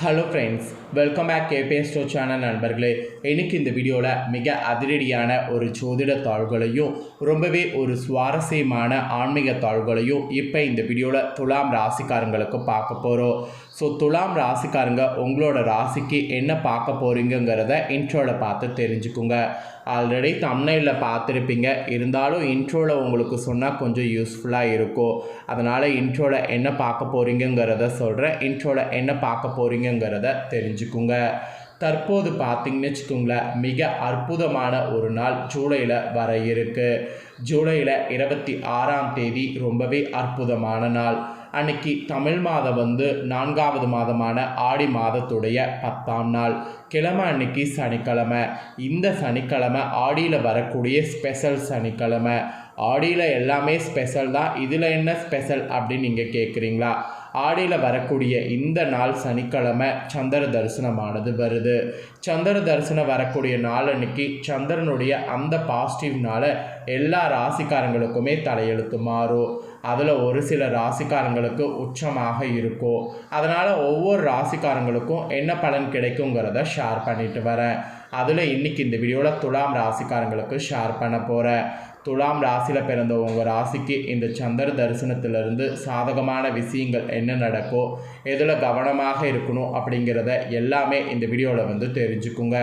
Hello friends, welcome back KPN store channel நண்பர்களே. எனக்கு இந்த வீடியோவில் மிக அதிரடியான ஒரு ஜோதிட தாள்களையும் ரொம்பவே ஒரு சுவாரஸ்யமான ஆன்மீக தாள்களையும் இப்போ இந்த வீடியோவில் துலாம் ராசிக்காரங்களுக்கு பார்க்க போகிறோம். ஸோ துலாம் ராசிக்காரங்க உங்களோட ராசிக்கு என்ன பார்க்க போகிறீங்கிறத இன்ட்ரோவில் பார்த்து தெரிஞ்சுக்குங்க. ஆல்ரெடி தம்ப்நெயிலில் பார்த்துருப்பீங்க, இருந்தாலும் இன்ட்ரோவில் உங்களுக்கு சொன்னால் கொஞ்சம் யூஸ்ஃபுல்லாக இருக்கும். அதனால் இன்ட்ரோவில் என்ன பார்க்க போகிறீங்கிறத சொல்கிறேன். இன்ட்ரோவில் என்ன பார்க்க போகிறீங்கிறத தெரிஞ்சுக்குங்க. தற்போது பார்த்திங்கன்னு வச்சுக்கோங்களேன், மிக அற்புதமான ஒரு நாள் ஜூலையில் வர இருக்குது. ஜூலையில் 26ஆம் தேதி ரொம்பவே அற்புதமான நாள். அன்னைக்கு தமிழ் மாதம் 4வது மாதமான ஆடி மாதத்துடைய 10ஆம் நாள். கிழமை அன்னைக்கு சனிக்கிழமை. இந்த சனிக்கிழமை ஆடியில் வரக்கூடிய ஸ்பெஷல் சனிக்கிழமை. ஆடியில் எல்லாமே ஸ்பெஷல் தான், இதில் என்ன ஸ்பெஷல் அப்படின்னு நீங்கள் கேட்குறீங்களா? ஆடியில் வரக்கூடிய இந்த நாள் சனிக்கிழமை சந்திர தரிசனமானது வருது. சந்திர தரிசனம் வரக்கூடிய நாள் அன்னைக்கு சந்திரனுடைய அந்த பாசிட்டிவ்னால எல்லா ராசிக்காரங்களுக்குமே தலையெழுத்து மாறும். அதில் ஒரு சில ராசிக்காரங்களுக்கு உச்சமாக இருக்கும். அதனால் ஒவ்வொரு ராசிக்காரங்களுக்கும் என்ன பலன் கிடைக்குங்கிறத ஷேர் பண்ணிட்டு வரேன். அதில் இன்றைக்கி இந்த வீடியோவில் துலாம் ராசிக்காரங்களுக்கு ஷேர் பண்ண போகிறேன். துலாம் ராசியில் பிறந்த உங்கள் ராசிக்கு இந்த சந்திர தரிசனத்திலிருந்து சாதகமான விஷயங்கள் என்ன நடக்கும், எதில் கவனமாக இருக்கணும் அப்படிங்கிறத எல்லாமே இந்த வீடியோவில் தெரிஞ்சுக்குங்க.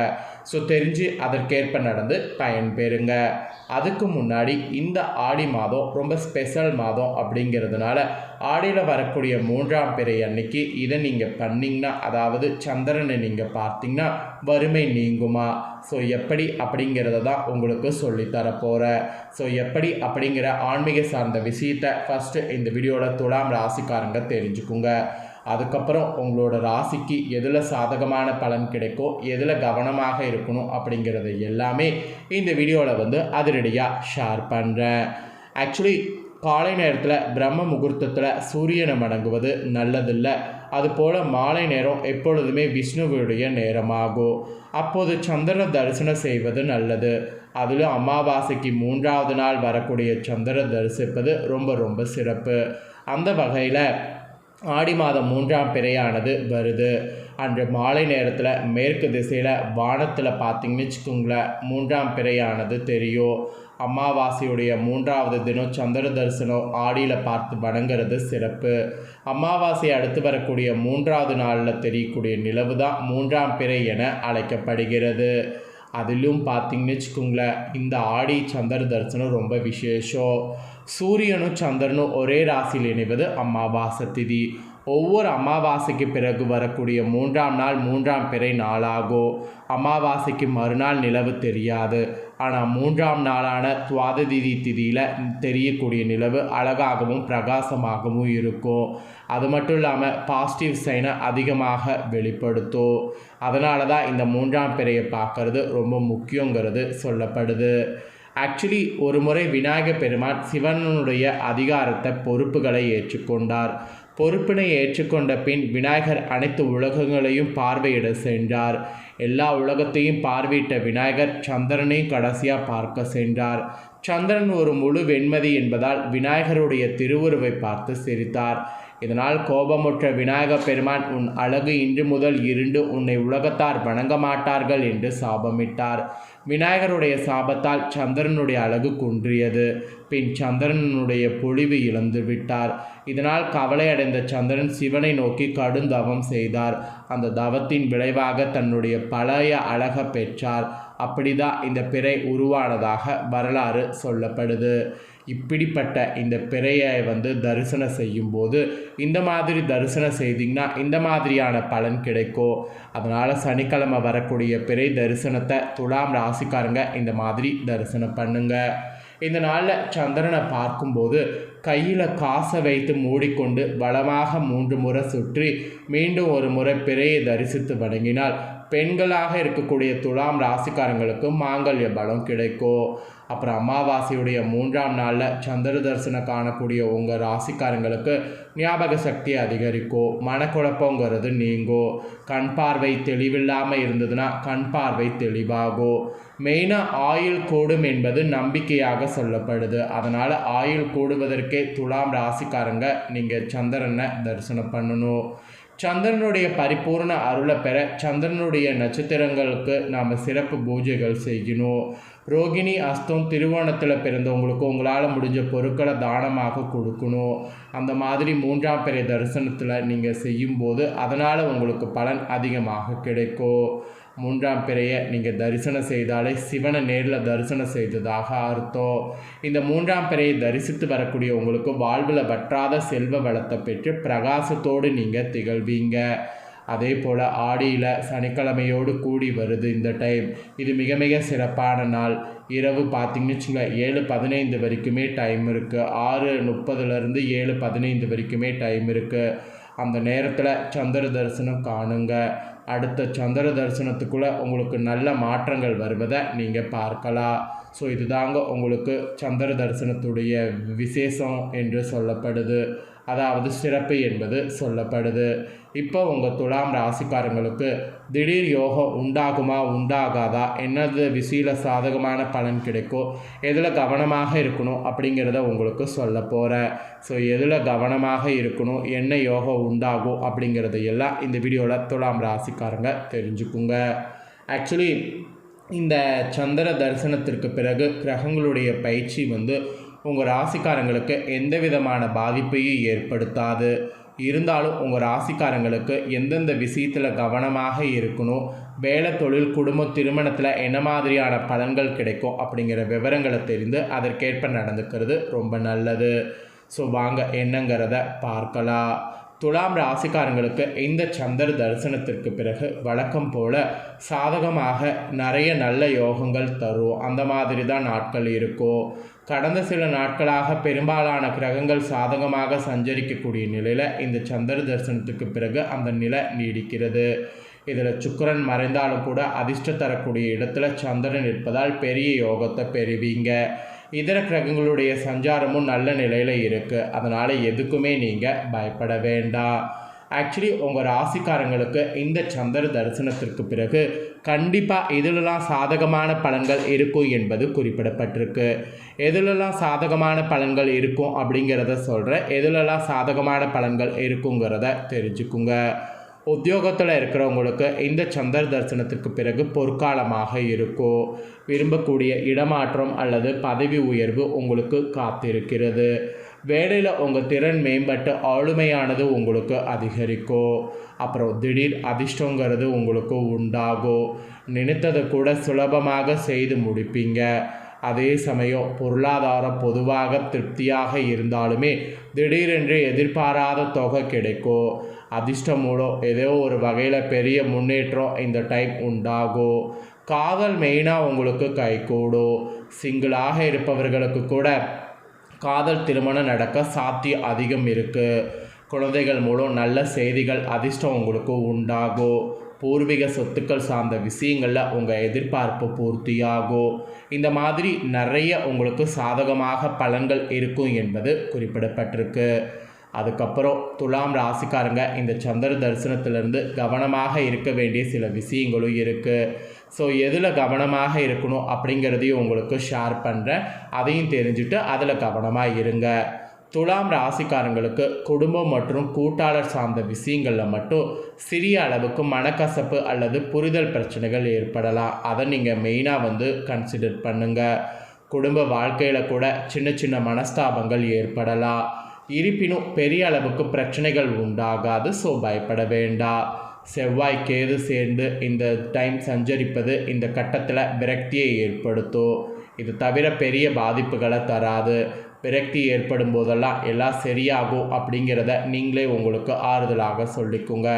ஸோ தெரிஞ்சு அதற்கேற்ப நடந்து பயன்பெறுங்க. அதுக்கு முன்னாடி இந்த ஆடி மாதம் ரொம்ப ஸ்பெஷல் மாதம் அப்படிங்கிறதுனால ஆடியில் வரக்கூடிய 3ஆம் பிறை அன்னைக்கு இதை நீங்கள் பண்ணிங்கன்னா, அதாவது சந்திரனை நீங்கள் பார்த்தீங்கன்னா வறுமை நீங்குமா? ஸோ எப்படி அப்படிங்கிறத தான் உங்களுக்கு சொல்லித்தர போகிறேன். ஸோ எப்படி அப்படிங்கிற ஆன்மீக சார்ந்த விஷயத்தை ஃபஸ்ட்டு இந்த வீடியோவில் துலாம் ராசிக்காரங்க தெரிஞ்சுக்குங்க. அதுக்கப்புறம் உங்களோட ராசிக்கு எதில் சாதகமான பலன் கிடைக்கும், எதில் கவனமாக இருக்கணும் அப்படிங்கிறது எல்லாமே இந்த வீடியோவில் அதிரடியாக ஷேர் பண்ணுறேன். ஆக்சுவலி காலை நேரத்தில் பிரம்ம முகூர்த்தத்தில் சூரியனை வணங்குவது நல்லதில்லை. அதுபோல் மாலை நேரம் எப்பொழுதுமே விஷ்ணுவுடைய நேரமாகும். அப்போது சந்திர தரிசனம் செய்வது நல்லது. அதிலும் அமாவாசைக்கு 3வது நாள் வரக்கூடிய சந்திர தரிசிப்பது ரொம்ப ரொம்ப சிறப்பு. அந்த வகையில் ஆடி மாதம் 3ஆம் பிறையானது வருது. அன்று மாலை நேரத்தில் மேற்கு திசையில் வானத்தில் பார்த்திங்கன்னு வச்சுக்கோங்களேன், 3ஆம் பிறையானது தெரியும். அமாவாசையுடைய 3வது தினம் சந்திர தரிசனம் ஆடியில் பார்த்து வணங்குறது சிறப்பு. அமாவாசை அடுத்து வரக்கூடிய 3வது நாளில் தெரியக்கூடிய நிலவு தான் 3ஆம் பிறை என அழைக்கப்படுகிறது. அதிலும் பார்த்திங்கன்னு வச்சுக்கோங்களேன், இந்த ஆடி சந்திர தரிசனம் ரொம்ப விசேஷம். சூரியனும் சந்திரனும் ஒரே ராசியில் இணைவது அமாவாசை திதி. ஒவ்வொரு அமாவாசைக்கு பிறகு வரக்கூடிய 3ஆம் நாள் 3ஆம் பிறை நாளாகும். அமாவாசைக்கு மறுநாள் நிலவு தெரியாது. ஆனால் 3ஆம் நாளான துவாததி திதியில் தெரியக்கூடிய நிலவு அழகாகவும் பிரகாசமாகவும் இருக்கும். அது மட்டும் இல்லாமல் பாசிட்டிவ் சைனை அதிகமாக வெளிப்படுத்தும். அதனால தான் இந்த 3ஆம் பிறையை பார்க்கறது ரொம்ப முக்கியங்கிறது சொல்லப்படுது. ஆக்சுவலி ஒரு முறை விநாயகர் பெருமான் சிவனுடைய அதிகாரத்தை பொறுப்புகளை ஏற்றுக்கொண்டார். பொறுப்பினை ஏற்றுக்கொண்ட பின் விநாயகர் அனைத்து உலகங்களையும் பார்வையிட சென்றார். எல்லா உலகத்தையும் பார்வையிட்ட விநாயகர் சந்திரனையும் கடைசியாக பார்க்க சென்றார். சந்திரன் ஒரு முழு வெண்மதி என்பதால் விநாயகருடைய திருவுருவை பார்த்து சிரித்தார். இதனால் கோபமுற்ற விநாயகர் பெருமான், உன் அழகு இன்று முதல் இருண்டு, உன்னை உலகத்தார் வணங்க மாட்டார்கள் என்று சாபமிட்டார். விநாயகருடைய சாபத்தால் சந்திரனுடைய அழகு குன்றியது. பின் சந்திரனுடைய பொலிவு இழந்து விட்டார். இதனால் கவலையடைந்த சந்திரன் சிவனை நோக்கி கடும் தவம் செய்தார். அந்த தவத்தின் விளைவாக தன்னுடைய பழைய அழகை பெற்றார். அப்படிதான் இந்த பிறை உருவானதாக வரலாறு சொல்லப்படுது. இப்படிப்பட்ட இந்த பிறையை தரிசனம் செய்யும்போது இந்த மாதிரி தரிசனம் செய்திங்கன்னா இந்த மாதிரியான பலன் கிடைக்கும். அதனால் சனிக்கிழமை வரக்கூடிய பிறை தரிசனத்தை துலாம் ராசிக்காரங்க இந்த மாதிரி தரிசனம் பண்ணுங்க. இந்த நாளில் சந்திரனை பார்க்கும்போது கையில் காசை வைத்து மூடிக்கொண்டு வளமாக 3 முறை சுற்றி மீண்டும் ஒரு முறை பிறையை தரிசித்து வணங்கினால் பெண்களாக இருக்கக்கூடிய துலாம் ராசிக்காரங்களுக்கு மாங்கல்ய பலம் கிடைக்கும். அப்புறம் அமாவாசையுடைய 3ஆம் நாளில் சந்திர தரிசனம் காணக்கூடிய உங்கள் ராசிக்காரங்களுக்கு ஞாபக சக்தி அதிகரிக்கும், மனக்குழப்பங்கிறது நீங்கும். கண் பார்வை தெளிவில்லாமல் இருந்ததுன்னா கண் பார்வை தெளிவாகும். மெயினாக ஆயுள் கூடும் என்பது நம்பிக்கையாக சொல்லப்படுது. அதனால் ஆயுள் கூடுவதற்கே துலாம் ராசிக்காரங்க நீங்கள் சந்திரனை தரிசனம் பண்ணணும். சந்திரனுடைய பரிபூர்ண அருளை பெற சந்திரனுடைய நட்சத்திரங்களுக்கு நாம் சிறப்பு பூஜைகள் செய்யணும். ரோகிணி, அஸ்தம், திருவோணத்தில் பிறந்தவங்களுக்கு உங்களால் முடிஞ்ச பொருட்களை தானமாக கொடுக்கணும். அந்த மாதிரி 3ஆம் பிறை தரிசனத்தில் நீங்கள் செய்யும்போது அதனால் உங்களுக்கு பலன் அதிகமாக கிடைக்கும். 3ஆம் பிறையை நீங்கள் தரிசனம் செய்தாலே சிவனை நேரில் தரிசனம் செய்ததாக அர்த்தம். இந்த 3ஆம் பிறையை தரிசித்து வரக்கூடிய உங்களுக்கு வாழ்வில் வற்றாத செல்வ வளத்தை பெற்று பிரகாசத்தோடு நீங்கள் திகழ்வீங்க. அதே போல் ஆடியில் சனிக்கிழமையோடு கூடி வருது இந்த டைம். இது மிக மிக சிறப்பான நாள். இரவு பார்த்திங்கன்னு வச்சுங்களேன் 7:15 வரைக்குமே டைம் இருக்குது. 6:30 7:15 வரைக்குமே டைம் இருக்குது. அந்த நேரத்தில் சந்திர தரிசனம் காணுங்க. அடுத்த சந்திர தரிசனத்துக்குள்ளே உங்களுக்கு நல்ல மாற்றங்கள் வருவதை நீங்கள் பார்க்கலாம். ஸோ இதுதாங்க உங்களுக்கு சந்திர தரிசனத்துடைய விசேஷம் என்று சொல்லப்படுது, அதாவது சிறப்பு என்பது சொல்லப்படுது. இப்போ உங்கள் துலாம் ராசிக்காரங்களுக்கு திடீர் யோகம் உண்டாகுமா உண்டாகாதா, என்னது விஷயில் சாதகமான பலன் கிடைக்கும், எதில் கவனமாக இருக்கணும் அப்படிங்கிறத உங்களுக்கு சொல்ல போகிறேன். ஸோ எதில் கவனமாக இருக்கணும், என்ன யோகம் உண்டாகும் அப்படிங்கிறத எல்லாம் இந்த வீடியோவில் துலாம் ராசிக்காரங்க தெரிஞ்சுக்குங்க. ஆக்சுவலி இந்த சந்திர தரிசனத்திற்கு பிறகு கிரகங்களுடைய பயிற்சி உங்கள் ராசிக்காரங்களுக்கு எந்த விதமான பாதிப்பையும் ஏற்படுத்தாது. இருந்தாலும் உங்கள் ராசிக்காரங்களுக்கு எந்தெந்த விஷயத்தில் கவனமாக இருக்கணும், வேலை, தொழில், குடும்பம், திருமணத்தில் என்ன மாதிரியான பலன்கள் கிடைக்கும் அப்படிங்கிற விவரங்களை தெரிந்து அதற்கேற்ப நடந்துக்கிறது ரொம்ப நல்லது. ஸோ வாங்க என்னங்கிறத பார்க்கலாம். துலாம் ராசிக்காரங்களுக்கு இந்த சந்திர தரிசனத்திற்கு பிறகு வழக்கம் போல் சாதகமாக நிறைய நல்ல யோகங்கள் தரும். அந்த மாதிரி தான் நாட்கள் இருக்கும். கடந்த சில நாட்களாக பெரும்பாலான கிரகங்கள் சாதகமாக சஞ்சரிக்கக்கூடிய நிலையில் இந்த சந்திர தரிசனத்துக்கு பிறகு அந்த நிலை நீடிக்கிறது. இதில் சுக்கிரன் மறைந்தாலும் கூட அதிர்ஷ்டம் தரக்கூடிய இடத்துல சந்திரன் இருப்பதால் பெரிய யோகத்தை பெறுவீங்க. இதர கிரகங்களுடைய சஞ்சாரமும் நல்ல நிலையில் இருக்குது. அதனால் எதுக்குமே நீங்கள் பயப்பட வேண்டாம். ஆக்சுவலி உங்கள் ராசிக்காரங்களுக்கு இந்த சந்திர தரிசனத்திற்கு பிறகு கண்டிப்பாக இதிலெல்லாம் சாதகமான பலன்கள் இருக்கும் என்பது குறிப்பிடப்பட்டிருக்கு. எதிலெல்லாம் சாதகமான பலன்கள் இருக்கும் அப்படிங்கிறத சொல்கிறேன். எதிலெல்லாம் சாதகமான பலன்கள் இருக்குங்கிறத தெரிஞ்சுக்குங்க. உத்தியோகத்தில் இருக்கிறவங்களுக்கு இந்த சந்திர தரிசனத்துக்கு பிறகு பொற்காலமாக இருக்கும். விரும்பக்கூடிய இடமாற்றம் அல்லது பதவி உயர்வு உங்களுக்கு காத்திருக்கிறது. வேலையில் உங்கள் திறன் மேம்பட்டு ஆளுமையானது உங்களுக்கு அதிகரிக்கும். அப்புறம் திடீர் அதிர்ஷ்டங்கிறது உங்களுக்கு உண்டாகும். நினைத்ததை கூட சுலபமாக செய்து முடிப்பீங்க. அதே சமயம் பொருளாதாரம் பொதுவாக திருப்தியாக இருந்தாலுமே திடீரென்று எதிர்பாராத தொகை கிடைக்கும். அதிர்ஷ்டம் மூலம் ஏதோ ஒரு வகையில் பெரிய முன்னேற்றம் இந்த டைம் உண்டாகும். காதல் மெயினாக உங்களுக்கு கைகூடும். சிங்கிளாக இருப்பவர்களுக்கு கூட காதல் திருமணம் நடக்க சாத்தியம் அதிகம் இருக்குது. குழந்தைகள் மூலம் நல்ல செய்திகள் அதிர்ஷ்டம் உங்களுக்கு உண்டாகும். பூர்வீக சொத்துக்கள் சார்ந்த விஷயங்களில் உங்கள் எதிர்பார்ப்பு பூர்த்தியாகும். இந்த மாதிரி நிறைய உங்களுக்கு சாதகமாக பலன்கள் இருக்கும் என்பது குறிப்பிடப்பட்டிருக்கு. அதுக்கப்புறம் துலாம் ராசிக்காரங்க இந்த சந்திர தரிசனத்திலேருந்து கவனமாக இருக்க வேண்டிய சில விஷயங்களும் இருக்குது. ஸோ எதில் கவனமாக இருக்கணும் அப்படிங்கிறதையும் உங்களுக்கு ஷேர் பண்ணுறேன். அதையும் தெரிஞ்சுட்டு அதில் கவனமாக இருங்க. துலாம் ராசிக்காரங்களுக்கு குடும்பம் மற்றும் கூட்டாளர் சார்ந்த விஷயங்களில் மட்டும் சிறிய அளவுக்கு மனக்கசப்பு அல்லது புரிதல் பிரச்சனைகள் ஏற்படலாம். அதை நீங்கள் மெயினாக கன்சிடர் பண்ணுங்கள். குடும்ப வாழ்க்கையில் கூட சின்ன சின்ன மனஸ்தாபங்கள் ஏற்படலாம். இருப்பினும் பெரிய அளவுக்கு பிரச்சனைகள் உண்டாகாது. ஸோ பயப்பட வேண்டாம். செவ்வாய் கேது சேர்ந்து இந்த டைம் சஞ்சரிப்பது இந்த கட்டத்தில் விரக்தியை ஏற்படுத்தும். இது தவிர பெரிய பாதிப்புகளை தராது. விரக்தி ஏற்படும் போதெல்லாம் எல்லாம் சரியாகும் அப்படிங்கிறத நீங்களே உங்களுக்கு ஆறுதலாக சொல்லிக்குங்க.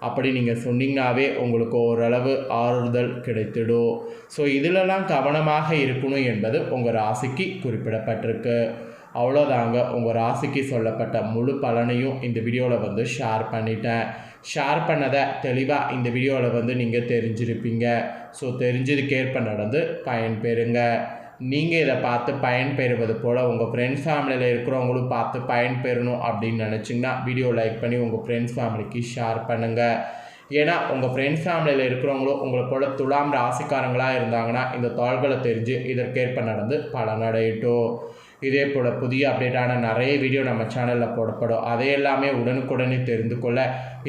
அப்படி நீங்கள் சொன்னீங்கன்னாவே உங்களுக்கு ஓரளவு ஆறுதல் கிடைத்திடும். ஸோ இதிலெல்லாம் கவனமாக இருக்கணும் என்பது உங்கள் ராசிக்கு குறிப்பிடப்பட்டிருக்கு. அவ்வளோதாங்க. உங்கள் ராசிக்கு சொல்லப்பட்ட முழு பலனையும் இந்த வீடியோவில் ஷேர் பண்ணிட்டேன். ஷேர் பண்ணதை தெளிவாக இந்த வீடியோவில் நீங்கள் தெரிஞ்சிருப்பீங்க. ஸோ தெரிஞ்சதுக்கேற்ப நடந்து பயன்பெறுங்க. நீங்கள் இதை பார்த்து பயன்பெறுவது போல் உங்கள் ஃப்ரெண்ட்ஸ் ஃபேமிலியில் இருக்கிறவங்களும் பார்த்து பயன்பெறணும் அப்படின்னு நினச்சிங்கன்னா வீடியோ லைக் பண்ணி உங்கள் ஃப்ரெண்ட்ஸ் ஃபேமிலிக்கு ஷேர் பண்ணுங்கள். ஏன்னா உங்கள் ஃப்ரெண்ட்ஸ் ஃபேமிலியில் இருக்கிறவங்களும் உங்களை போல் துலாம் ராசிக்காரங்களாக இருந்தாங்கன்னா இந்த தாள்களை தெரிஞ்சு இதற்கேற்ப நடந்து பலனடையட்டும். இதே போல் புதிய அப்டேட்டான நிறைய வீடியோ நம்ம சேனலில் போடப்படும். அதையெல்லாமே உடனுக்குடனே தெரிந்து கொள்ள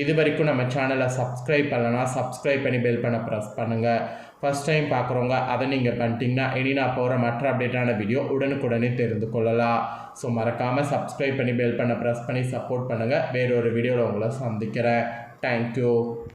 இது வரைக்கும் நம்ம சேனலை சப்ஸ்கிரைப் பண்ணலன்னா சப்ஸ்கிரைப் பண்ணி பெல் பண்ண ப்ரெஸ் பண்ணுங்கள். ஃபஸ்ட் டைம் பார்க்குறவங்க அதை நீங்கள் பண்ணிட்டீங்கன்னா இனி நான் போகிற மற்ற அப்டேட்டான வீடியோ உடனுக்குடனே தெரிந்து கொள்ளலாம். ஸோ மறக்காமல் சப்ஸ்கிரைப் பண்ணி பெல் பண்ண ப்ரெஸ் பண்ணி சப்போர்ட் பண்ணுங்கள். வேறொரு வீடியோவில் உங்களை சந்திக்கிறேன். தேங்க்யூ.